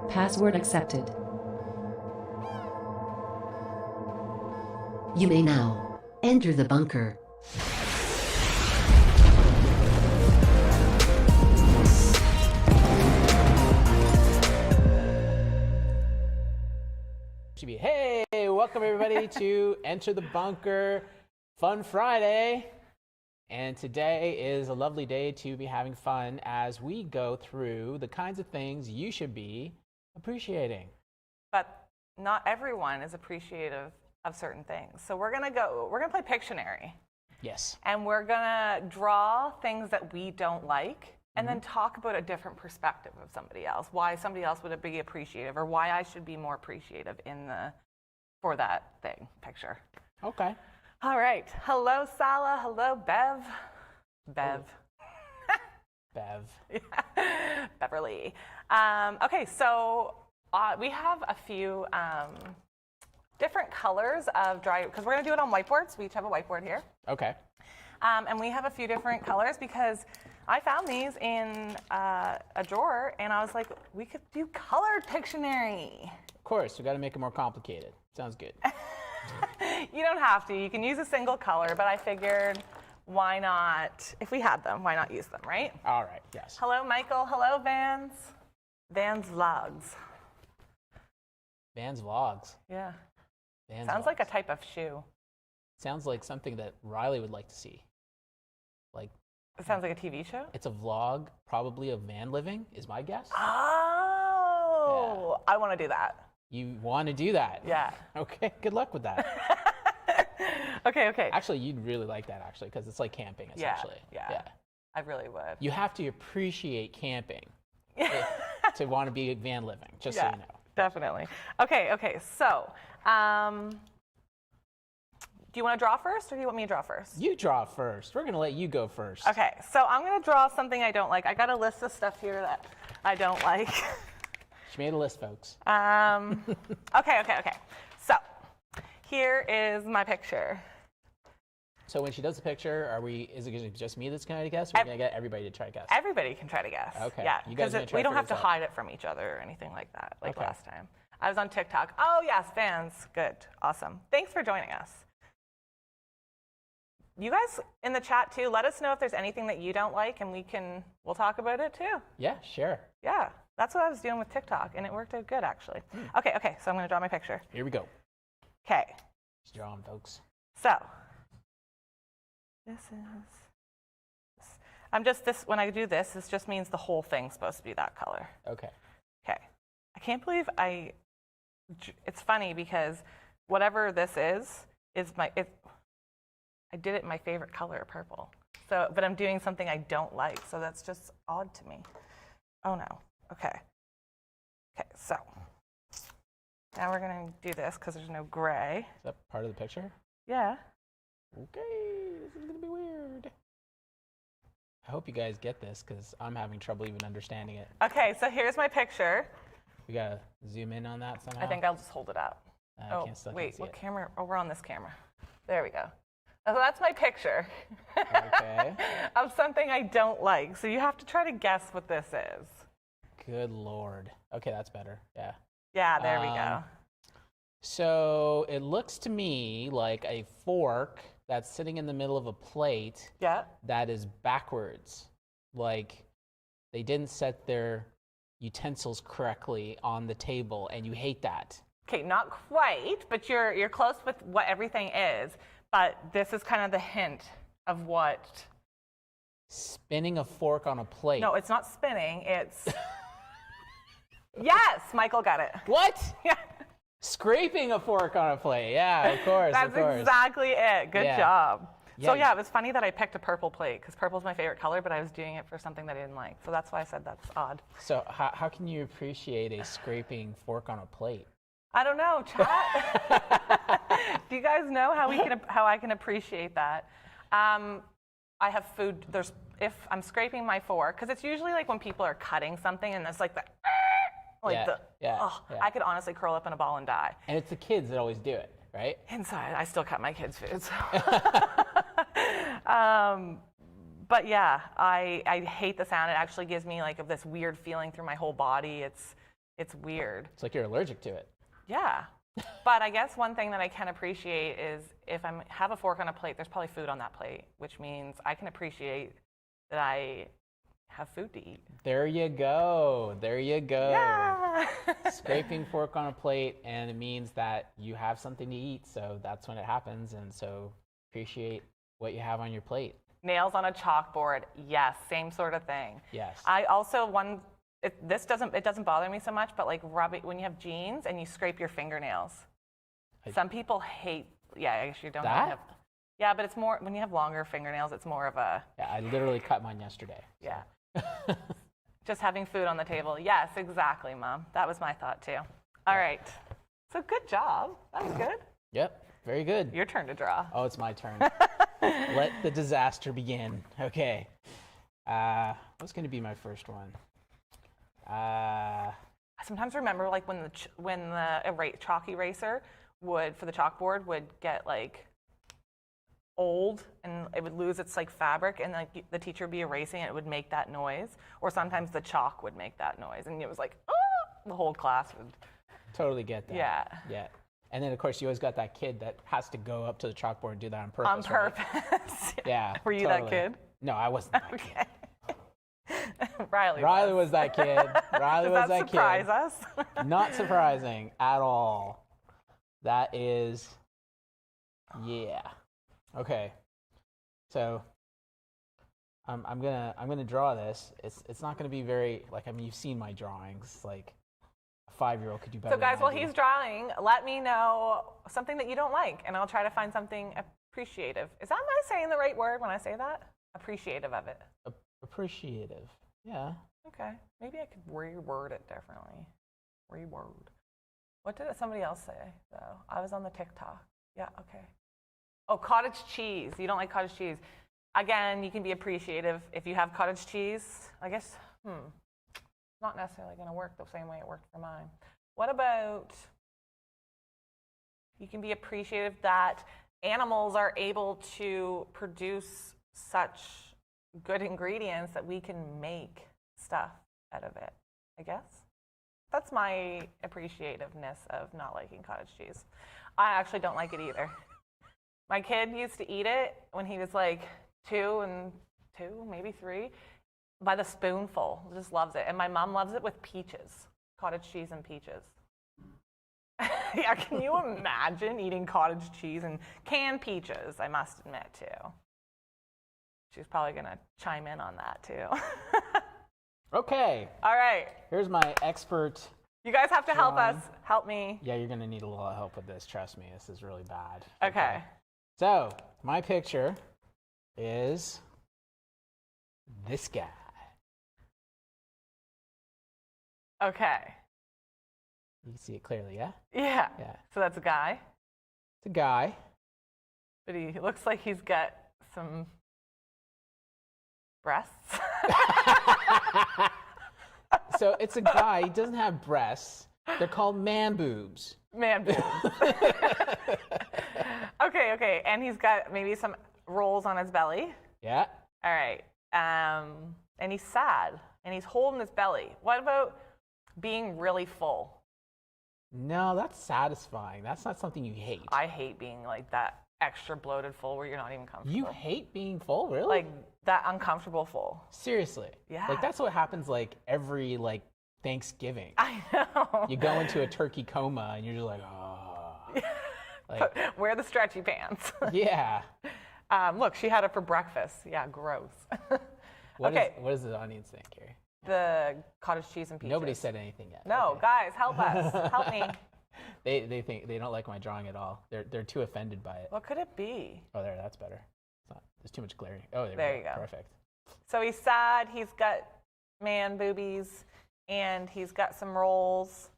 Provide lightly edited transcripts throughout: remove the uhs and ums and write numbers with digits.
Password accepted. You may now enter the bunker. Hey, welcome everybody to Enter the Bunker Fun Friday. And today is a lovely day to be having fun as we go through the kinds of things you should be appreciating. But not everyone is appreciative of certain things. So we're gonna play Pictionary. Yes. And we're gonna draw things that we don't like and then talk about a different perspective of somebody else, why somebody else would be appreciative or why I should be more appreciative for that thing, picture. Okay. All right. Hello, Sala. Hello, Bev. Bev. Bev. Yeah. Beverly. Okay, so we have a few different colors of dry, because we're going to do it on whiteboards. We each have a whiteboard here. Okay. And we have a few different colors because I found these in a drawer, and I was like, we could do colored Pictionary. Of course, we got to make it more complicated. Sounds good. You don't have to. You can use a single color, but I figured, why not? If we had them, why not use them, right? All right, yes. Hello, Michael. Hello, Vans. Vans Vlogs. Vans Vlogs. Yeah. Vans Sounds Vlogs. like a type of shoe. Sounds like something that Riley would like to see. Like, It sounds like a TV show? it's a vlog, probably of van living, is my guess. Oh, I want to do that. You want to do that? Yeah. Okay, good luck with that. Okay. Actually, you'd really like that, actually, because it's like camping, essentially. Yeah. I really would. You have to appreciate camping to want to be van living, just so you know. Definitely. Okay. So, do you want to draw first, or do you want me to draw first? You draw first. We're going to let you go first. Okay, so I'm going to draw something I don't like. I got a list of stuff here that I don't like. She made a list, folks. Okay. So, here is my picture. So when she does the picture, is it gonna be just me that's going to guess, or are we going to get everybody to try to guess? Everybody can try to guess. Okay. Yeah, You guys are gonna try we to don't have to figure this out. hide it from each other or anything like that, like Okay. last time. I was on TikTok. Oh, yes, fans. Good. Awesome. Thanks for joining us. You guys in the chat, too, let us know if there's anything that you don't like, and we'll talk about it, too. Yeah, sure. Yeah, that's what I was doing with TikTok, and it worked out good, actually. Okay, so I'm going to draw my picture. Here we go. Okay, Just drawing, folks. so when I do this just means the whole thing's supposed to be that color. Okay. Okay, I can't believe it's funny because whatever this is I did it in my favorite color, purple. So, but I'm doing something I don't like, so that's just odd to me. Oh no, okay, so now we're gonna do this because there's no gray. Is that part of the picture? Yeah. Okay, this is going to be weird. I hope you guys get this, because I'm having trouble even understanding it. Okay, so here's my picture. We got to zoom in on that somehow? I think I'll just hold it up. Can't Wait, see what it. camera? Oh, we're on this camera. There we go. So that's my picture. Okay. Of something I don't like. So you have to try to guess what this is. Good Lord. Okay, that's better. Yeah. Yeah, there we go. So it looks to me like a fork that's sitting in the middle of a plate Yeah. that is backwards. Like they didn't set their utensils correctly on the table, and you hate that. Okay, not quite, but you're close with what everything is. But this is kind of the hint of what. Spinning a fork on a plate. No, it's not spinning. It's. Yes, Michael got it. What? Yeah. Scraping a fork on a plate. Yeah, of course. That's of course. exactly it. Good Yeah. job. So Yeah. it was funny that I picked a purple plate because purple's my favorite color, but I was doing it for something that I didn't like. So that's why I said that's odd. So how can you appreciate a scraping fork on a plate? I don't know, chat. Do you guys know how I can appreciate that? I have food. If I'm scraping my fork, because it's usually like when people are cutting something and it's like the. I could honestly curl up in a ball and die. And it's the kids that always do it, right? Inside, I still cut my kids' food. So. But yeah, I hate the sound. It actually gives me like this weird feeling through my whole body. It's weird. It's like you're allergic to it. Yeah. But I guess one thing that I can appreciate is if I have a fork on a plate, there's probably food on that plate, which means I can appreciate that I have food to eat. There you go. There you go. Yeah. Scraping fork on a plate, and it means that you have something to eat, so that's when it happens, and so appreciate what you have on your plate. Nails on a chalkboard. Yes, same sort of thing. Yes. I also it doesn't bother me so much, but like rubbing when you have jeans and you scrape your fingernails. Some people hate. Yeah, I guess you don't that? have. Yeah, but it's more when you have longer fingernails. It's more of a. Yeah, I literally cut mine yesterday. So. Yeah. Just having food on the table. Yes, exactly, Mom. That was my thought too. All right. So good job. That was good. Yep. Very good. Your turn to draw. Oh, it's my turn. Let the disaster begin. Okay. What's going to be my first one? I sometimes remember like when the chalk eraser for the chalkboard would get like old and it would lose its like fabric, and like the teacher would be erasing it, it would make that noise, or sometimes the chalk would make that noise, and it was like, oh, the whole class would. Totally get that. Yeah. Yeah. And then, of course, you always got that kid that has to go up to the chalkboard and do that on purpose. On purpose. Right? Yeah. Were you that kid? No, I wasn't that Okay. kid. Riley was that kid. Riley was that kid. Does that surprise us? Not surprising at all. That is, yeah. Okay. So I'm gonna draw this. It's not gonna be very you've seen my drawings. Like a 5-year-old could do better. So guys, than I while do. he's drawing, let me know something that you don't like, and I'll try to find something Appreciative. Am I saying the right word when I say that? Appreciative of it. Appreciative. Yeah. Okay. Maybe I could reword it differently. Reword. What did somebody else say, though? I was on the TikTok. Yeah, okay. Oh, cottage cheese. You don't like cottage cheese. Again, you can be appreciative if you have cottage cheese. I guess, not necessarily going to work the same way it worked for mine. What about, you can be appreciative that animals are able to produce such good ingredients that we can make stuff out of it, I guess. That's my appreciativeness of not liking cottage cheese. I actually don't like it either. My kid used to eat it when he was like 2, maybe 3, by the spoonful. Just loves it. And my mom loves it with peaches, cottage cheese and peaches. Yeah, can you imagine eating cottage cheese and canned peaches, I must admit, too. She's probably going to chime in on that, too. Okay. All right. Here's my expert. You guys have to help John. us. Help me. Yeah, you're going to need a little help with this. Trust me, this is really bad. Okay. So, my picture is this guy. Okay. You can see it clearly, yeah? Yeah. Yeah. So that's a guy, It's a guy. but he looks like he's got some breasts. So, it's a guy. He doesn't have breasts. They're called man boobs. Man boobs. Okay. And he's got maybe some rolls on his belly. Yeah. All right. And he's sad, and he's holding his belly. What about being really full? No, that's satisfying. That's not something you hate. I hate being like that extra bloated full where you're not even comfortable. You hate being full, really? Like that uncomfortable full. Seriously? Yeah. Like that's what happens like every like Thanksgiving. I know. You go into a turkey coma and you're just like, oh. Like, wear the stretchy pants. yeah. Look, she had it for breakfast. Yeah, gross. What Okay. What does the audience think, Carrie? The cottage cheese and peaches. Nobody said anything yet. No, Okay. guys, help us. Help me. They think they don't like my drawing at all. They're too offended by it. What could it be? Oh, there, that's better. There's too much glaring. Oh, There you go. Perfect. So he's sad. He's got man boobies, and he's got some rolls.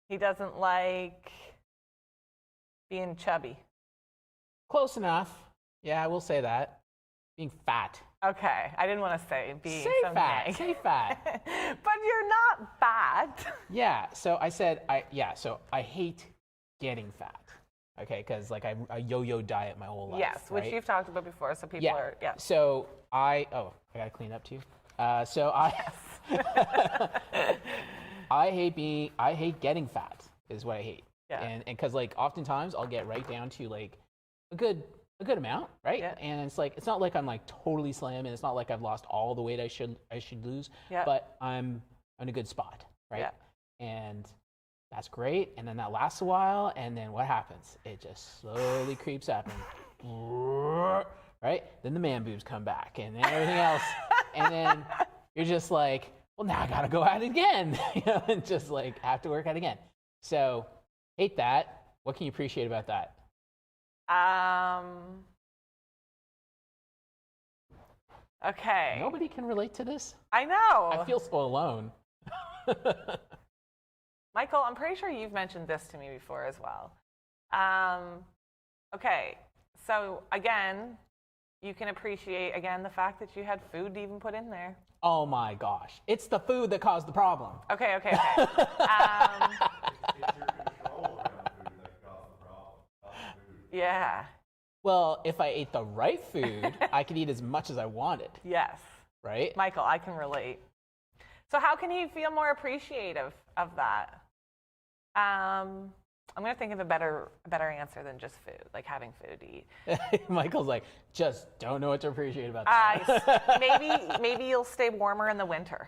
He doesn't like being chubby. Close enough. Yeah, I will say that. Being fat. Okay, I didn't want to say being Say some fat. neg. Say fat. But you're not fat. Yeah. So I said So I hate getting fat. Okay, because like I yo-yo diet my whole life. Yes, which right? you've talked about before, so people Yeah. are, yeah. So I gotta clean up too. I hate getting fat is what I hate. Yeah. And because like oftentimes I'll get right down to like a good amount, right? Yeah. And it's like it's not like I'm like totally slim, and it's not like I've lost all the weight I should lose. Yeah. But I'm in a good spot, right? Yeah. And that's great. And then that lasts a while, and then what happens? It just slowly creeps up, and right? Then the man boobs come back, and then everything else, and then you're just like, well, now I gotta go at it again, and just like have to work out again. So hate that. What can you appreciate about that? Okay. Nobody can relate to this. I know. I feel so alone. Michael, I'm pretty sure you've mentioned this to me before as well. Okay, so again, you can appreciate, again, the fact that you had food to even put in there. Oh my gosh. It's the food that caused the problem. Okay. It's your control around food that caused the problem. Yeah, Well, if I ate the right food, I could eat as much as I wanted, yes. right? Michael, I can relate. So how can you feel more appreciative of that? I'm going to think of a better answer than just food, like having food to eat. Michael's like, just don't know what to appreciate about that. Maybe you'll stay warmer in the winter.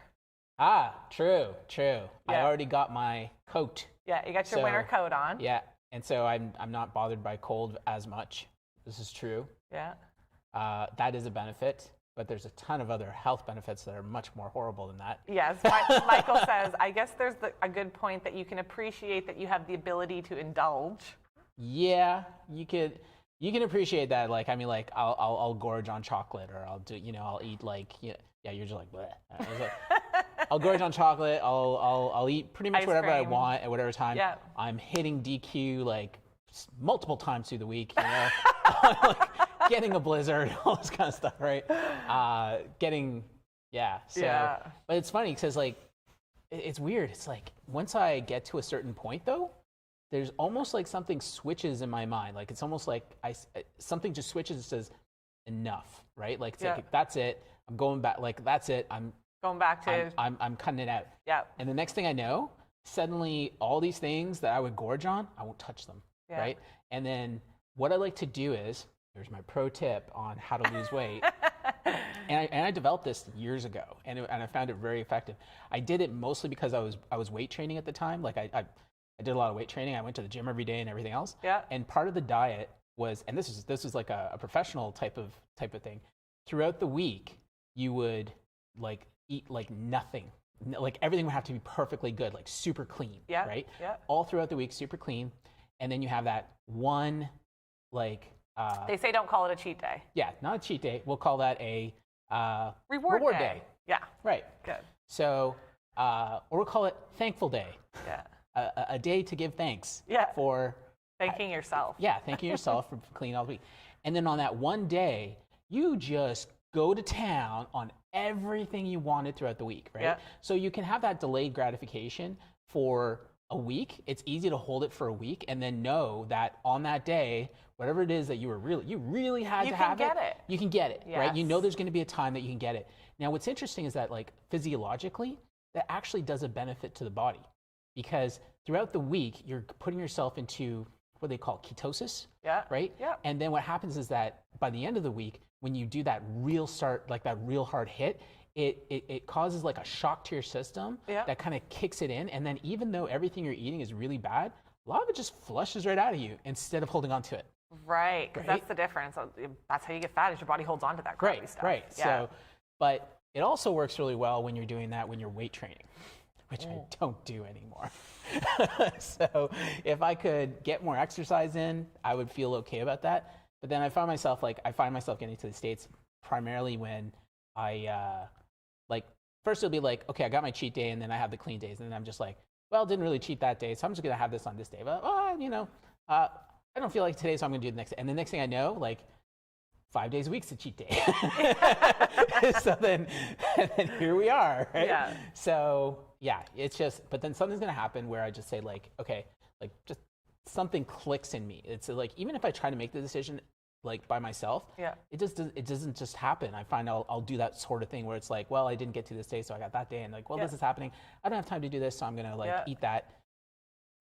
True. I Yeah. already got my coat. Yeah, you got your winter coat on. Yeah, and so I'm not bothered by cold as much. This is true. Yeah. That is a benefit, but there's a ton of other health benefits that are much more horrible than that. Yes, Michael says, I guess there's a good point that you can appreciate that you have the ability to indulge. Yeah, you can appreciate that. Like, I mean, like I'll gorge on chocolate, or I'll do, I'll eat like, yeah, you're just like, bleh. It's like, I'll gorge on chocolate. I'll eat pretty much Ice whatever I cream. want at whatever time. Yeah. I'm hitting DQ like multiple times through the week. Like, getting a blizzard, all this kind of stuff, right? Yeah. So, Yeah. but it's funny because like it's weird. It's like once I get to a certain point though, there's almost like something switches in my mind. Like it's almost like something just switches and says enough, right? Like it's like that's it. I'm going back. Like that's it. I'm Going back to. I'm cutting it out. Yeah. And the next thing I know, suddenly all these things that I would gorge on, I won't touch them, Yeah. right? And then what I like to do is, here's my pro tip on how to lose weight. And I developed this years ago, and I found it very effective. I did it mostly because I was weight training at the time. Like I did a lot of weight training. I went to the gym every day and everything else. Yeah. And part of the diet was, and this is like a professional type of thing. Throughout the week, you would like eat like nothing. Like everything would have to be perfectly good, like super clean. Yeah. Right. Yeah. All throughout the week, super clean, and then you have that one like. They say don't call it a cheat day. Yeah, not a cheat day. We'll call that a Reward day. Yeah. Right. Good. So, or we'll call it thankful day. Yeah. A day to give thanks. Yeah. For Thanking yourself. yeah, thanking yourself for cleaning all the week. And then on that one day, you just go to town on everything you wanted throughout the week, right? Yeah. So you can have that delayed gratification for a week. It's easy to hold it for a week and then know that on that day, whatever it is that you really had You to can have get it. you can get it, right? You Yes. know there's going to be a time that you can get it. Now, what's interesting is that like physiologically, that actually does a benefit to the body because throughout the week, you're putting yourself into what they call ketosis, Yeah. right? Yeah. And then what happens is that by the end of the week, when you do that real start, like that real hard hit, it causes like a shock to your system Yeah. that kind of kicks it in. And then even though everything you're eating is really bad, a lot of it just flushes right out of you instead of holding on to it. Right. Because Right? that's the difference. That's how you get fat is your body holds on to that crappy Right, stuff. right. Yeah. So, but it also works really well when you're doing that when you're weight training, which I don't do anymore. So if I could get more exercise in, I would feel okay about that. But then I find myself getting to the States primarily when I like first it'll be like, okay, I got my cheat day and then I have the clean days, and then I'm just like, well, didn't really cheat that day, so I'm just gonna have this on this day. But I don't feel like today, so I'm gonna do the next day. And the next thing I know, like 5 days a week's a cheat day. So then here we are, right? Yeah. So yeah, it's just, but then something's gonna happen where I just say like, okay, like just something clicks in me. It's like, even if I try to make the decision like by myself, Yeah. it doesn't just happen. I find I'll do that sort of thing where it's like, well, I didn't get to this day, so I got that day, and like, well, Yeah. this is happening. I don't have time to do this, so I'm gonna like Yeah. eat that.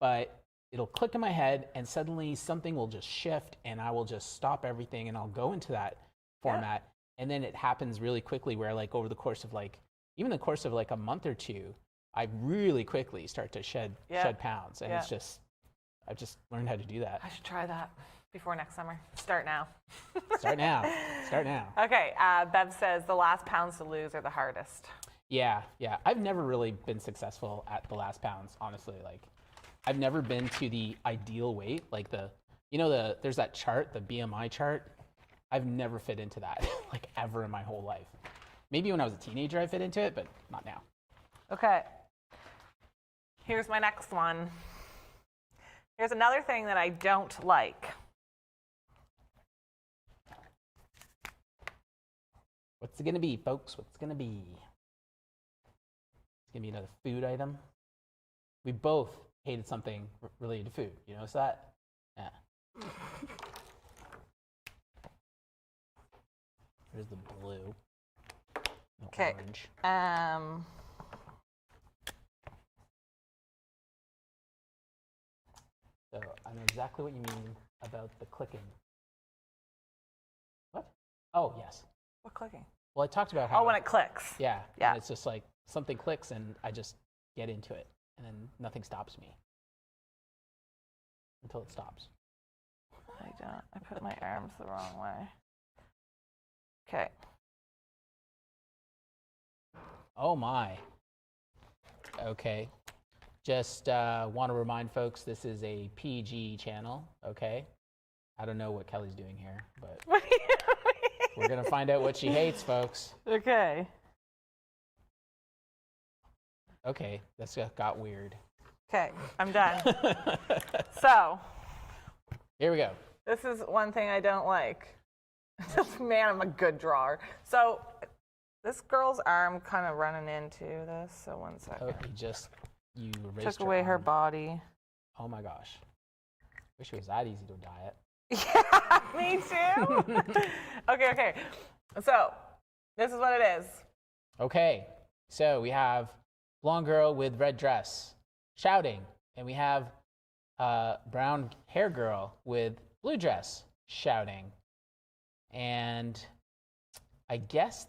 But it'll click in my head, and suddenly something will just shift, and I will just stop everything, and I'll go into that format. And then it happens really quickly, where like over the course of like even the course of like a month or two, I really quickly start to shed pounds, and it's just I've just learned how to do that. I should try that before next summer. Start now. Start now. Start now. Okay. Bev says the last pounds to lose are the hardest. Yeah. I've never really been successful at the last pounds, honestly. Like, I've never been to the ideal weight. Like there's that chart, the BMI chart. I've never fit into that, like ever in my whole life. Maybe when I was a teenager, I fit into it, but not now. Okay. Here's my next one. Here's another thing that I don't like. What's it gonna be, folks? What's it gonna be? It's gonna be another food item. We both hated something related to food. You notice that? Yeah. Here's the blue. The Okay. orange. So I know exactly what you mean about the clicking. What? Oh, yes. What clicking? Well, I talked about how. Oh, when it clicks. Yeah. Yeah. And it's just like something clicks and I just get into it, and then nothing stops me until it stops. I don't. I put my arms the wrong way. Okay. Oh my. Okay. Just want to remind folks this is a PG channel, okay? I don't know what Kelly's doing here, but we're going to find out what she hates, folks. Okay. Okay, that's got weird. Okay, I'm done. So, Here we go. this is one thing I don't like. Man, I'm a good drawer. So, this girl's arm kind of running into this. So, one second. Oh, you erased Took away her arm. body. Oh my gosh. Wish it was that easy to diet. Yeah, me too. Okay. So, this is what it is. Okay, so we have blonde girl with red dress shouting, and we have brown hair girl with blue dress shouting. And I guess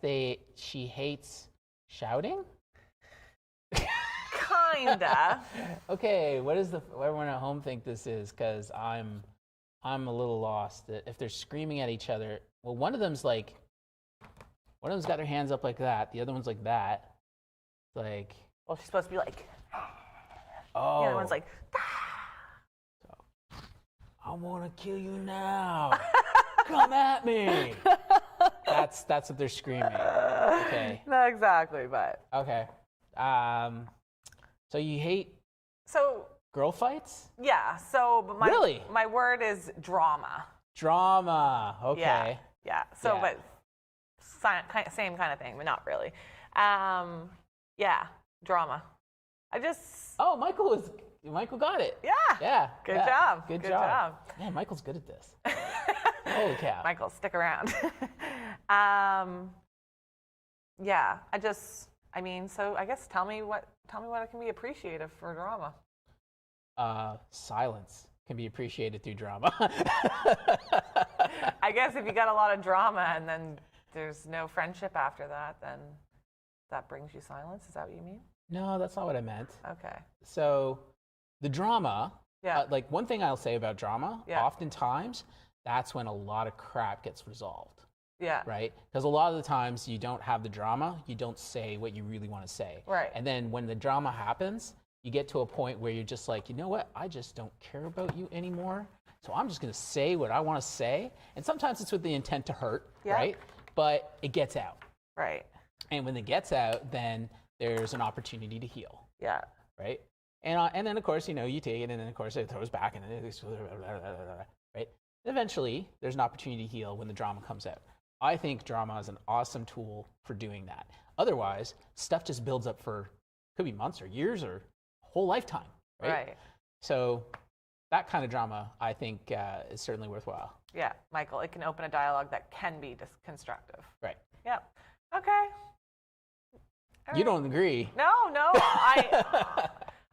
she hates shouting? Kinda. Okay, what does everyone at home think this is? Because I'm a little lost. If they're screaming at each other, well, one of them's got their hands up like that. The other one's like that. Like, Well, she's supposed to be like, oh, the other one's like, I want to kill you now. Come at me. That's what they're screaming. Okay. not exactly, but. Okay. So you hate So, girl fights? yeah, but Really? my word is drama. Drama. Okay. Yeah. So, Yeah. but same kind of thing, but not really. Yeah, drama. Oh, Michael got it. Yeah. Yeah. Good yeah. job. Good Good job. job. Man, Michael's good at this. Holy cow. Michael, stick around. Yeah, so I guess tell me what it can be appreciative for drama. Silence can be appreciated through drama. I guess if you got a lot of drama and then there's no friendship after that, then that brings you silence. Is that what you mean? No, that's not what I meant. Okay. So the drama, Yeah. like one thing I'll say about drama, Yeah. oftentimes that's when a lot of crap gets resolved, Yeah. right? Because a lot of the times you don't have the drama, you don't say what you really want to say. Right. And then when the drama happens, you get to a point where you're just like, you know what? I just don't care about you anymore. So I'm just going to say what I want to say. And sometimes it's with the intent to hurt, Yeah. right? But it gets out. Right. And when it gets out, then there's an opportunity to heal, Yeah. right? And then of course, you take it, and then of course it throws back, and then it's right. Eventually, there's an opportunity to heal when the drama comes out. I think drama is an awesome tool for doing that. Otherwise, stuff just builds up for could be months or years or a whole lifetime, right? Right. So that kind of drama, I think, is certainly worthwhile. Yeah, Michael, it can open a dialogue that can be constructive. Right. Yeah. Okay. All You right. don't agree? No,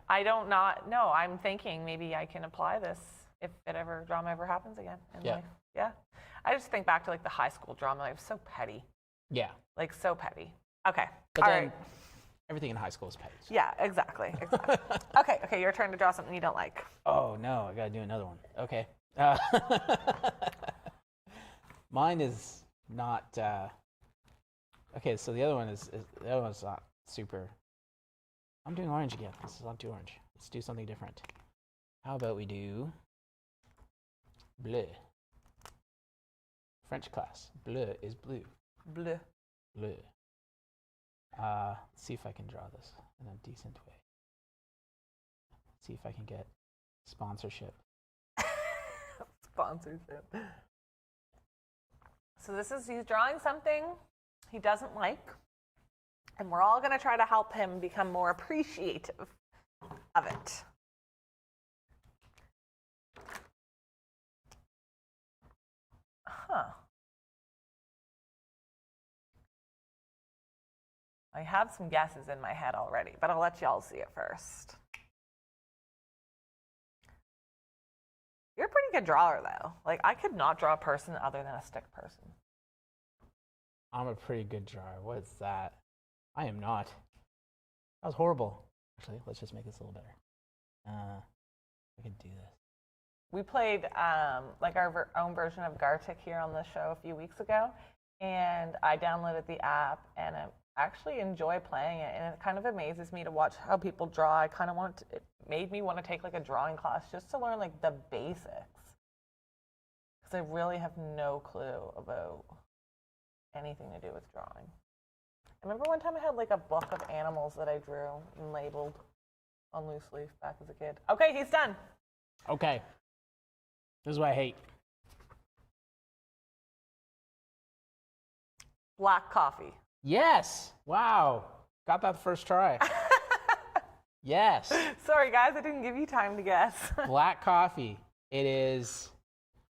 I don't not. No, I'm thinking maybe I can apply this if drama ever happens again in Yeah. life. Yeah. I just think back to like the high school drama. It was so petty. Yeah. Like so petty. Okay. But All then right. everything in high school is petty. Yeah, exactly. Okay, your turn to draw something you don't like. Oh no, I gotta do another one. Okay. Mine is not. Okay, so the other one's not super. I'm doing orange again. I'm too orange. Let's do something different. How about we do bleu? French class. Bleu is blue. Bleu. Bleu. Let's see if I can draw this in a decent way. Let's see if I can get sponsorship. Sponsorship. So he's drawing something he doesn't like, and we're all going to try to help him become more appreciative of it. Huh. I have some guesses in my head already, but I'll let y'all see it first. You're a pretty good drawer, though. Like, I could not draw a person other than a stick person. I'm a pretty good drawer. What is that? I am not. That was horrible. Actually, let's just make this a little better. I can do this. We played like our own version of Gartic here on the show a few weeks ago, and I downloaded the app, and actually enjoy playing it, and it kind of amazes me to watch how people draw. I kind of it made me want to take like a drawing class just to learn like the basics, because I really have no clue about anything to do with drawing. I remember one time I had like a book of animals that I drew and labeled on loose leaf back as a kid. Okay, he's done. Okay. This is what I hate. Black coffee. Yes. Wow. Got that the first try. Yes. Sorry, guys, I didn't give you time to guess. Black coffee. It is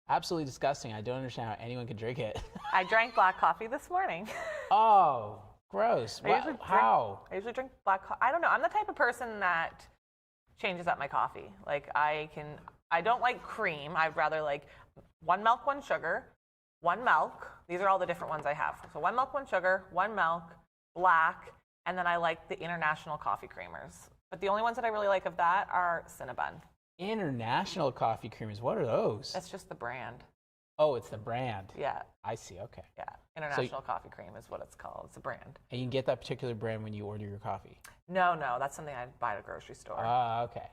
absolutely disgusting. I don't understand how anyone can drink it. I drank black coffee this morning. Oh, gross. How? I usually drink black coffee. I don't know. I'm the type of person that changes up my coffee. Like I don't like cream. I'd rather like 1 milk, 1 sugar, 1 milk. These are all the different ones I have. So 1 milk, 1 sugar, 1 milk, black, and then I like the international coffee creamers. But the only ones that I really like of that are Cinnabon. International coffee creamers. What are those? That's just the brand. Oh, it's the brand. Yeah. I see. Okay. Yeah. International coffee cream is what it's called. It's a brand. And you can get that particular brand when you order your coffee. No, that's something I'd buy at a grocery store. Ah, okay.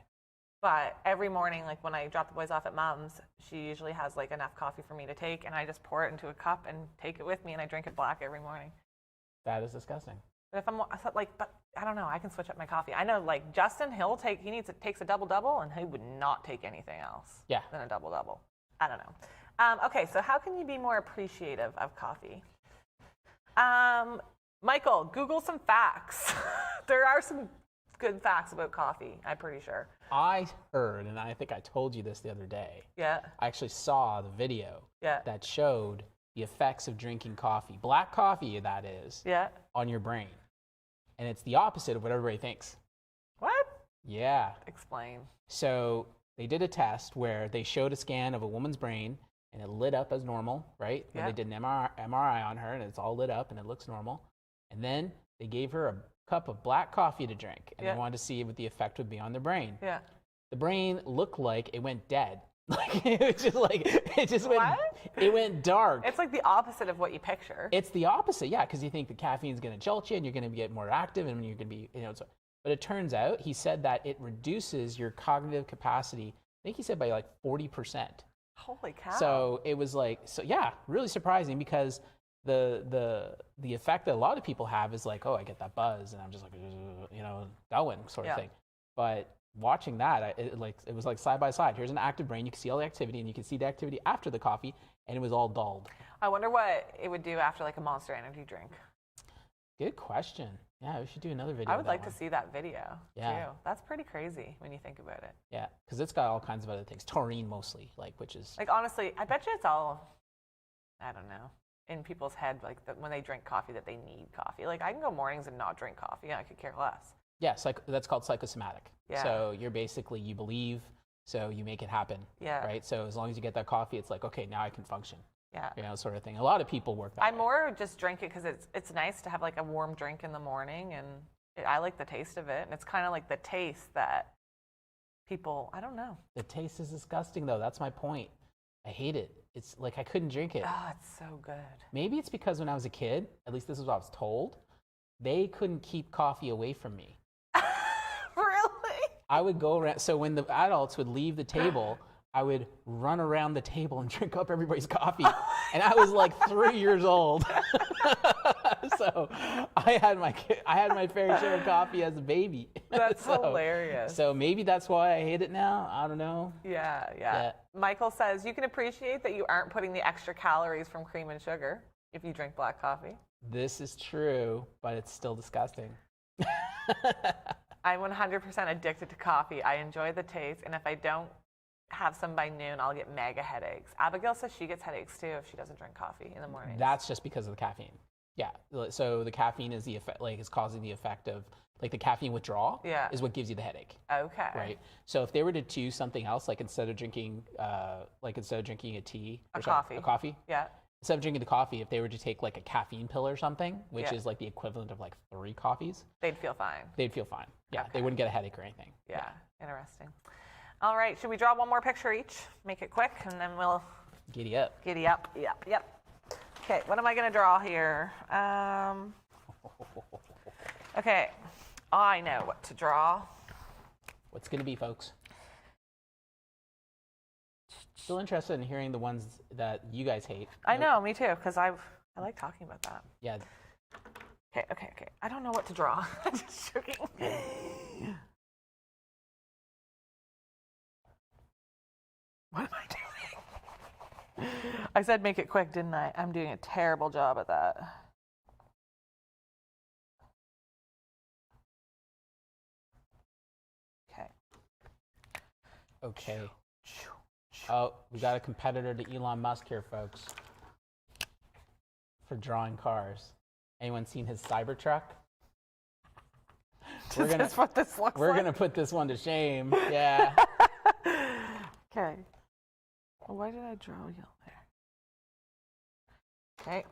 But every morning, like when I drop the boys off at mom's, she usually has like enough coffee for me to take, and I just pour it into a cup and take it with me, and I drink it black every morning. That is disgusting. But if but I don't know, I can switch up my coffee. I know like Justin, takes a double, and he would not take anything else than a double. I don't know. Okay, so how can you be more appreciative of coffee? Michael, Google some facts. There are some good facts about coffee, I'm pretty sure. I heard, and I think I told you this the other day. Yeah. I actually saw the video that showed the effects of drinking coffee, black coffee that is, on your brain. And it's the opposite of what everybody thinks. What? Yeah. Explain. So they did a test where they showed a scan of a woman's brain, and it lit up as normal, right? Then they did an MRI on her, and it's all lit up, and it looks normal. And then they gave her a cup of black coffee to drink, and they wanted to see what the effect would be on the brain. Yeah. The brain looked like it went dead. Like it went dark. It's like the opposite of what you picture. It's the opposite, yeah, because you think the caffeine's going to jolt you, and you're going to get more active, and you're going to be, but it turns out, he said that it reduces your cognitive capacity. I think he said by like 40%. Holy cow. So it was really surprising, because the effect that a lot of people have is like, oh, I get that buzz, and I'm just like, going sort of thing. But watching that, it was like side by side. Here's an active brain. You can see all the activity, and you can see the activity after the coffee, and it was all dulled. I wonder what it would do after like a Monster Energy drink. Good question. Yeah, we should do another video. I would like to see that video too. That's pretty crazy when you think about it. Yeah, because it's got all kinds of other things. Taurine mostly, which is like, honestly, I bet you it's all, I don't know, in people's head, like when they drink coffee, that they need coffee. Like I can go mornings and not drink coffee, and I could care less. Yeah, that's called psychosomatic. Yeah. So you're basically, you believe, so you make it happen. Yeah. Right? So as long as you get that coffee, it's like, okay, now I can function. Yeah. Sort of thing. A lot of people work that way. I more just drink it because it's nice to have like a warm drink in the morning, and I like the taste of it. And it's kind of like the taste that people, I don't know. The taste is disgusting, though. That's my point. I hate it. It's like I couldn't drink it. Oh, it's so good. Maybe it's because when I was a kid, at least this is what I was told, they couldn't keep coffee away from me. Really? I would go around. So when the adults would leave the table, I would run around the table and drink up everybody's coffee. And I was like 3 years old. So I had my fair share of coffee as a baby. That's hilarious. So maybe that's why I hate it now. I don't know. Yeah. Michael says you can appreciate that you aren't putting the extra calories from cream and sugar if you drink black coffee. This is true, but it's still disgusting. I'm 100% addicted to coffee. I enjoy the taste, and if I don't have some by noon, I'll get mega headaches. Abigail says she gets headaches too if she doesn't drink coffee in the morning. That's just because of the caffeine. Yeah. So the caffeine is the effect, is causing the effect of the caffeine withdrawal. Yeah. Is what gives you the headache. Okay. Right. So if they were to do something else, instead of drinking a tea, coffee. Yeah. Instead of drinking the coffee, if they were to take a caffeine pill or something, which is the equivalent of 3 coffees, they'd feel fine. Yeah. Okay. They wouldn't get a headache or anything. Yeah. Interesting. All right. Should we draw one more picture each? Make it quick, and then we'll giddy up. Yep. Okay. What am I going to draw here? Okay, I know what to draw. What's going to be, folks? Still interested in hearing the ones that you guys hate. I know, me too, because I like talking about that. Yeah. Okay. I don't know what to draw. I'm just joking. What am I doing? I said make it quick, didn't I? I'm doing a terrible job at that. Okay. Okay. Oh, we got a competitor to Elon Musk here, folks, for drawing cars. Anyone seen his Cybertruck? This is what this looks We're like. going to put this one to shame. Yeah. Okay. Why did I draw yellow there? Okay.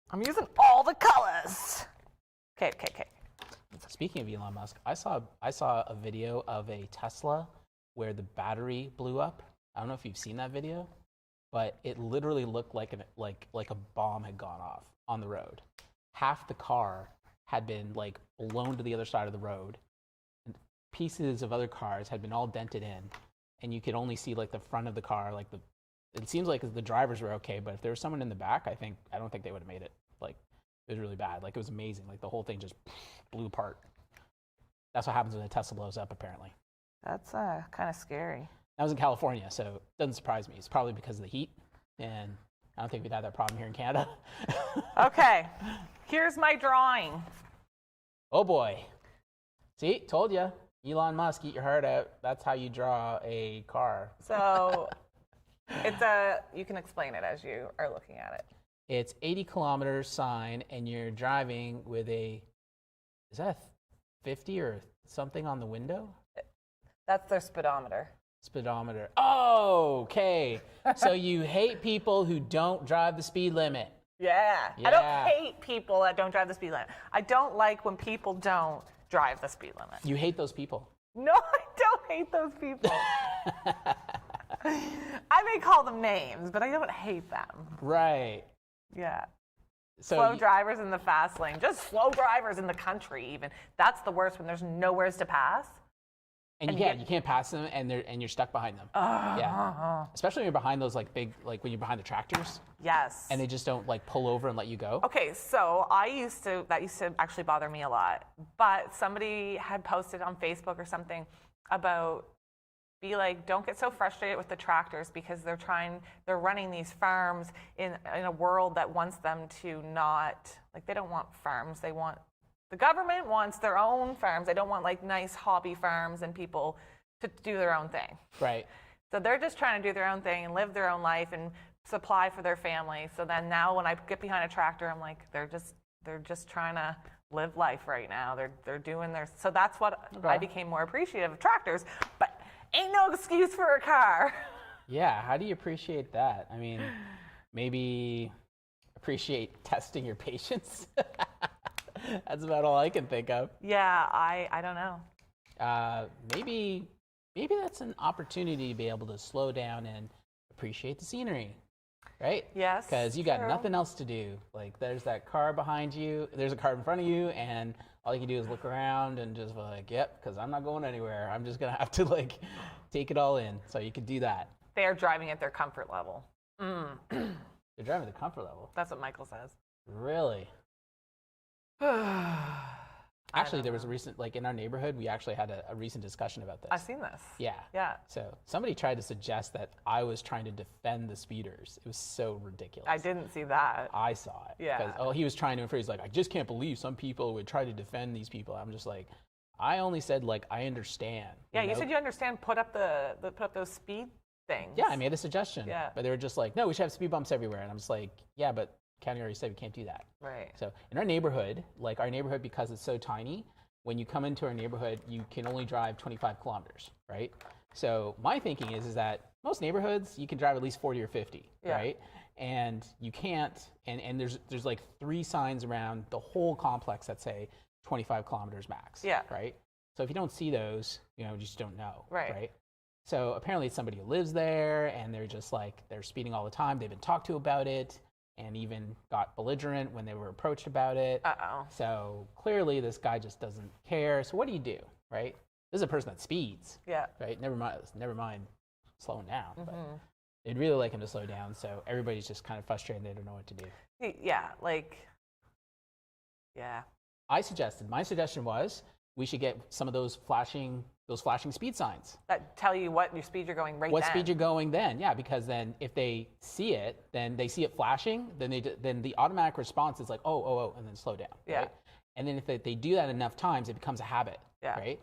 I'm using all the colors. Okay. Speaking of Elon Musk, I saw a video of a Tesla where the battery blew up. I don't know if you've seen that video, but it literally looked like a bomb had gone off on the road. Half the car had been like blown to the other side of the road. And pieces of other cars had been all dented in, and you could only see like the front of the car. It seems like the drivers were okay, but if there was someone in the back, I don't think they would have made it. Like, it was really bad. Like, it was amazing. Like, the whole thing just blew apart. That's what happens when a Tesla blows up, apparently. That's kind of scary. That was in California, so it doesn't surprise me. It's probably because of the heat, and I don't think we'd have that problem here in Canada. Okay, here's my drawing. Oh boy. See, told you. Elon Musk, eat your heart out. That's how you draw a car. So you can explain it as you are looking at it. It's 80 kilometers sign, and you're driving with is that a 50 or something on the window? That's their speedometer. Speedometer. Oh, okay. So you hate people who don't drive the speed limit. Yeah. Yeah. I don't hate people that don't drive the speed limit. I don't like when people don't drive the speed limit. You hate those people. No, I don't hate those people. I may call them names, but I don't hate them. Right. Yeah. So Slow drivers in the fast lane. Just slow drivers in the country even. That's the worst when there's nowheres to pass. And you can't pass them, and you're stuck behind them. Yeah, especially when you're behind those like big, like when you're behind the tractors. Yes. And they just don't like pull over and let you go. Okay, so that used to actually bother me a lot. But somebody had posted on Facebook or something about don't get so frustrated with the tractors because they're running these farms in a world that wants them to not, they don't want farms, the government wants their own farms. They don't want nice hobby farms and people to do their own thing. Right. So they're just trying to do their own thing and live their own life and supply for their family. So then now when I get behind a tractor, I'm like, they're just trying to live life right now. They're doing their, so that's what I became more appreciative of tractors, but ain't no excuse for a car. Yeah. How do you appreciate that? I mean, maybe appreciate testing your patience. That's about all I can think of. Yeah, I don't know. Maybe that's an opportunity to be able to slow down and appreciate the scenery, right? Yes. Because you got true. nothing else to do. Like, there's that car behind you, there's a car in front of you, and all you can do is look around and just be like, yep, because I'm not going anywhere. I'm just gonna have to take it all in. So you can do that. They are driving at their comfort level. They're driving at the comfort level. That's what Michael says. Really? Actually, there was a recent, in our neighborhood, we actually had a recent discussion about this. I've seen this. Yeah. Yeah. So somebody tried to suggest that I was trying to defend the speeders. It was so ridiculous. I didn't see that. I saw it. Yeah. He was trying to infer. He's like, I just can't believe some people would try to defend these people. I'm just like, I only said I understand. Yeah, you said you understand. Put up put up those speed things. Yeah, I made a suggestion. Yeah. But they were just like, no, we should have speed bumps everywhere. And I'm just like, yeah, but county already said we can't do that. Right. So in our neighborhood, because it's so tiny, when you come into our neighborhood, you can only drive 25 kilometers, right? So my thinking is that most neighborhoods, you can drive at least 40 or 50, Yeah. right? And you can't, and there's 3 signs around the whole complex that say 25 kilometers max, Yeah. right? So if you don't see those, you just don't know, Right. So apparently it's somebody who lives there, and they're just they're speeding all the time. They've been talked to about it. and even got belligerent when they were approached about it. Uh-oh. So clearly this guy just doesn't care. So what do? Right? This is a person that speeds. Yeah. Right? Never mind slowing down. But they'd really like him to slow down. So everybody's just kind of frustrated. They don't know what to do. Yeah, like, yeah. My suggestion was we should get some of those flashing speed signs. That tell you what your speed you're going right What then. speed you're going then? Yeah, because then if they see it, then they see it flashing, then the automatic response is like, oh, and then slow down. Yeah. Right? And then if they do that enough times, it becomes a habit. Yeah. Right?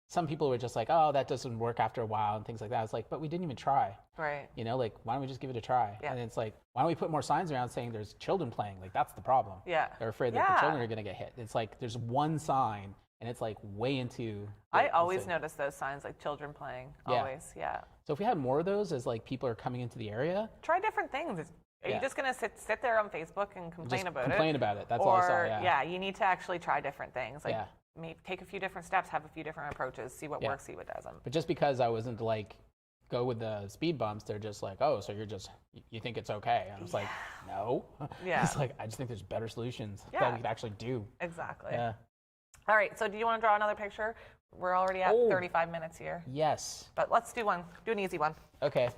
Some people were just like, oh, that doesn't work after a while and things like that. It's like, but we didn't even try. Right. You know, like, why don't we just give it a try? Yeah. And it's like, why don't we put more signs around saying there's children playing? Like, that's the problem. Yeah. They're afraid that the children are going to get hit. It's like, there's one sign, and it's like way into. I always notice those signs, like children playing. Yeah. Always, yeah. So if we had more of those as like people are coming into the area. Try different things. Are you just going to sit there on Facebook and complain about it? Complain about it. That's all I saw, yeah, you need to actually try different things. Like, Yeah. maybe take a few different steps, have a few different approaches, see what works, see what doesn't. But just because I wasn't like, go with the speed bumps, they're just like, oh, so you think it's okay. And I was like, no. Yeah. It's like, I just think there's better solutions that we could actually do. Exactly. Yeah. All right, so do you want to draw another picture? We're already at 35 minutes here. Yes. But let's do one. Do an easy one. Okay.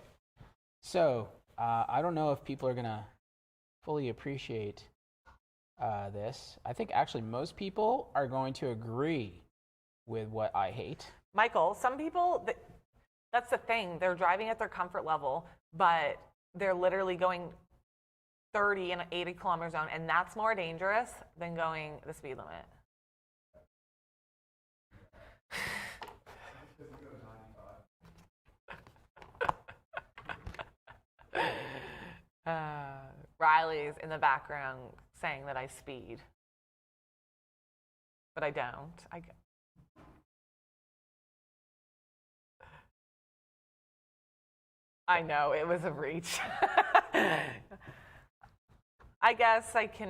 So, I don't know if people are going to fully appreciate this. I think actually most people are going to agree with what I hate. Michael, some people, that's the thing. They're driving at their comfort level, but they're literally going 30 in an 80 kilometer zone, and that's more dangerous than going the speed limit. Riley's in the background saying that I speed, but I don't. I know, it was a reach. I guess I can,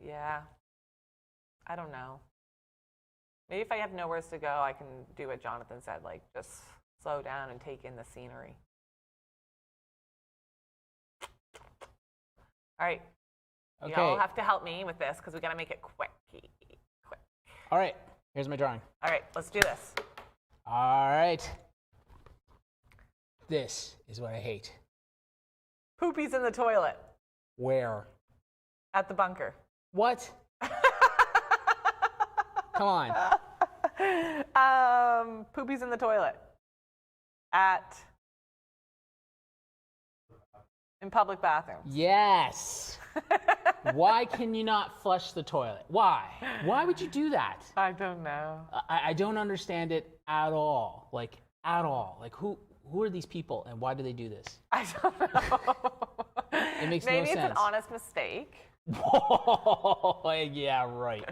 yeah. I don't know. Maybe if I have nowhere to go, I can do what Jonathan said, like just slow down and take in the scenery. All right. Okay. Y'all have to help me with this because we got to make it quick. All right. Here's my drawing. All right, let's do this. All right. This is what I hate. Poopies in the toilet Where? at the bunker. What? Come on. Poopies in the toilet in public bathrooms. Yes. Why can you not flush the toilet? Why? Why would you do that? I don't know. I don't understand it at all. Like, at all. Like, who are these people and why do they do this? I don't know. It makes Maybe no it's sense. an honest mistake. Yeah, right.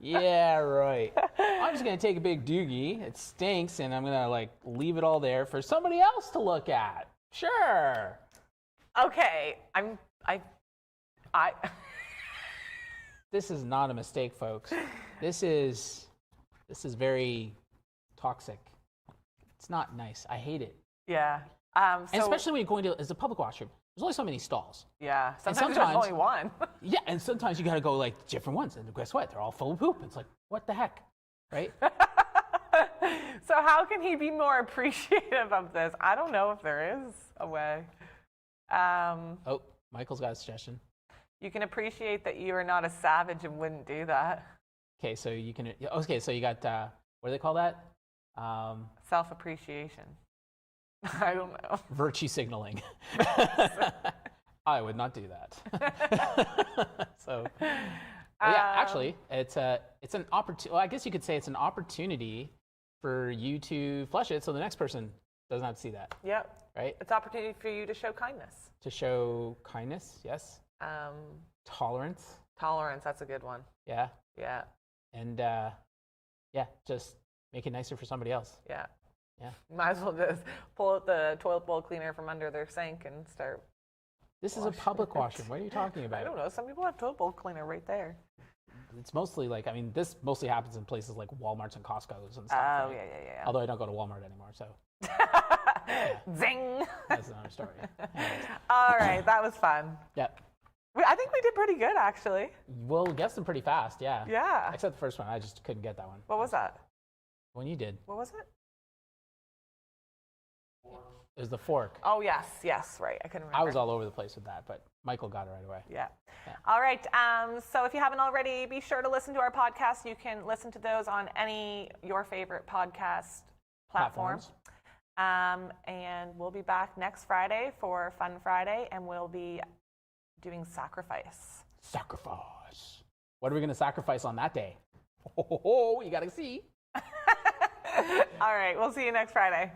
Yeah, right. I'm just going to take a big doogie. It stinks, and I'm going to, like, leave it all there for somebody else to look at. Sure. Okay, I This is not a mistake, folks. This is very toxic. It's not nice. I hate it. yeah. And especially when you're going to, as a public washroom, there's only so many stalls. Yeah, sometimes sometimes- there's only one. Yeah, and sometimes you got to go, like, different ones. And guess what? They're all full of poop. It's like, what the heck? Right? So how can he be more appreciative of this? I don't know if there is a way. Oh, Michael's got a suggestion. You can appreciate that you are not a savage and wouldn't do that. Okay, so you can. Okay, so you got what do they call that? Self-appreciation. I don't know. Virtue signaling. I would not do that. So, yeah, actually, it's an opportunity. Well, I guess you could say it's an opportunity for you to flush it, so the next person doesn't have to see that, Yep. right? It's opportunity for you to show kindness. To show kindness, yes. Tolerance, Tolerance, that's a good one. yeah, Yeah. and yeah, just make it nicer for somebody else. Yeah. Yeah. Might as well just pull out the toilet bowl cleaner from under their sink and start. This is a public washroom. What are you talking about? I don't know. Some people have toilet bowl cleaner right there. It's mostly like, I mean, this mostly happens in places like Walmarts and Costco's and stuff. Oh, right? yeah. Although I don't go to Walmart anymore, so. Zing. That's another story. Anyways. All right, that was fun. Yep. I think we did pretty good, actually. We'll guess them pretty fast, yeah. Yeah. Except the first one. I just couldn't get that one. What was that? When you did. What was it? It was the fork. Oh, yes, right. I couldn't remember. I was all over the place with that, but Michael got it right away. Yeah. Yeah. All right. So if you haven't already, be sure to listen to our podcast. You can listen to those on your favorite podcast platform. And we'll be back next Friday for Fun Friday, and we'll be doing sacrifice. Sacrifice. What are we going to sacrifice on that day? Oh, you got to see. All right. We'll see you next Friday.